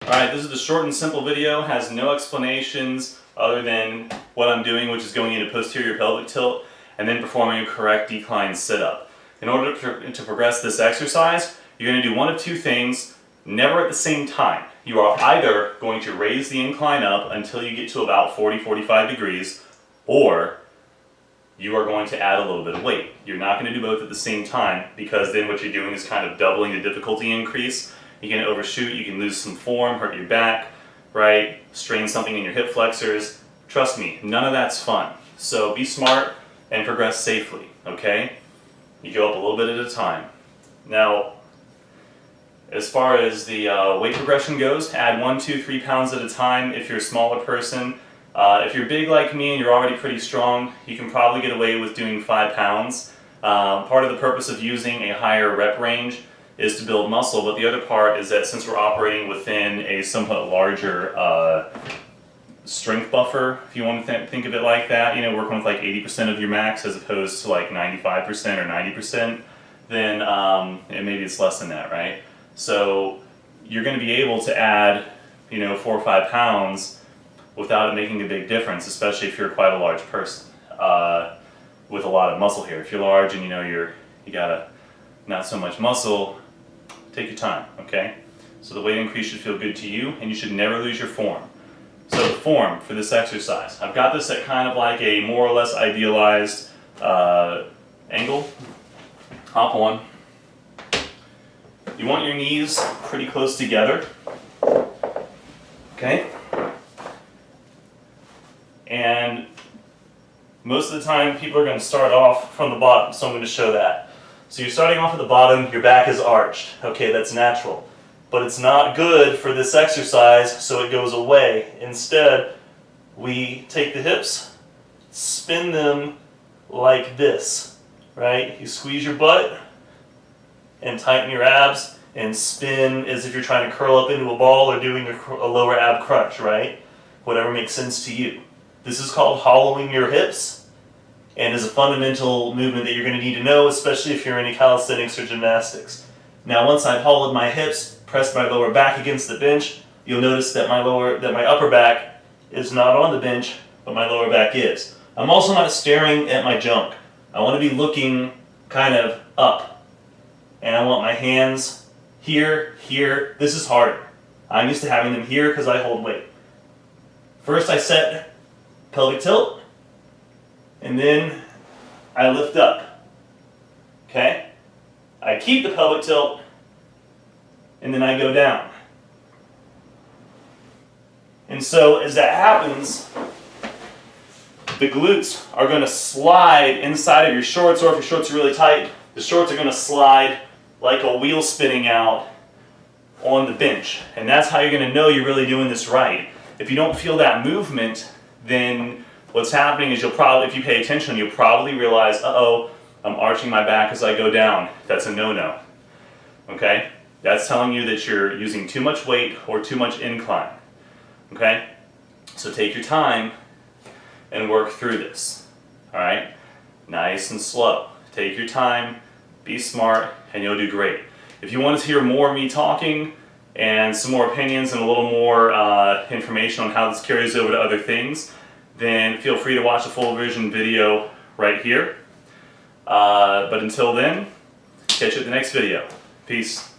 Alright, this is the short and simple video, has no explanations other than what I'm doing, which is going into posterior pelvic tilt and then performing a correct decline sit-up. In order to progress this exercise, you're going to do one of two things, never at the same time. You are either going to raise the incline up until you get to about 40-45 degrees, or you are going to add a little bit of weight. You're not going to do both at the same time, because then what you're doing is kind of doubling the difficulty increase. You can overshoot, you can lose some form, hurt your back, right? Strain something in your hip flexors. Trust me, none of that's fun. So be smart and progress safely, okay? You go up a little bit at a time. Now, as far as the weight progression goes, add 1, 2, 3 pounds at a time if you're a smaller person. If you're big like me and you're already pretty strong, you can probably get away with doing 5 pounds. Part of the purpose of using a higher rep range is to build muscle, but the other part is that since we're operating within a somewhat larger strength buffer, if you want to think of it like that, you know, working with like 80% of your max as opposed to like 95% or 90%, then and maybe it's less than that, right? So you're going to be able to add, you know, 4 or 5 pounds without it making a big difference, especially if you're quite a large person with a lot of muscle here. If you're large and you know you got not so much muscle, take your time, okay? So the weight increase should feel good to you, and you should never lose your form. So the form for this exercise, I've got this at kind of like a more or less idealized angle. Hop on. You want your knees pretty close together, okay? And most of the time people are going to start off from the bottom, so I'm going to show that. So you're starting off at the bottom, your back is arched. Okay, that's natural. But it's not good for this exercise, so it goes away. Instead, we take the hips, spin them like this, right? You squeeze your butt and tighten your abs and spin as if you're trying to curl up into a ball or doing a lower ab crunch, right? Whatever makes sense to you. This is called hollowing your hips, and is a fundamental movement that you're going to need to know, especially if you're into calisthenics or gymnastics. Now, once I've hollowed my hips, pressed my lower back against the bench, you'll notice that my upper back is not on the bench, but my lower back is. I'm also not staring at my junk. I want to be looking kind of up. And I want my hands here, here. This is harder. I'm used to having them here because I hold weight. First I set pelvic tilt, and then I lift up, okay? I keep the pelvic tilt, and then I go down. And so as that happens, the glutes are going to slide inside of your shorts, or if your shorts are really tight, the shorts are going to slide like a wheel spinning out on the bench. And that's how you're going to know you're really doing this right. If you don't feel that movement, then what's happening is you'll probably, if you pay attention, you'll probably realize, uh-oh, I'm arching my back as I go down. That's a no-no, okay? That's telling you that you're using too much weight or too much incline, okay? So take your time and work through this, all right? Nice and slow. Take your time, be smart, and you'll do great. If you want to hear more of me talking and some more opinions and a little more information on how this carries over to other things, then feel free to watch the full version video right here. But until then, catch you at the next video. Peace.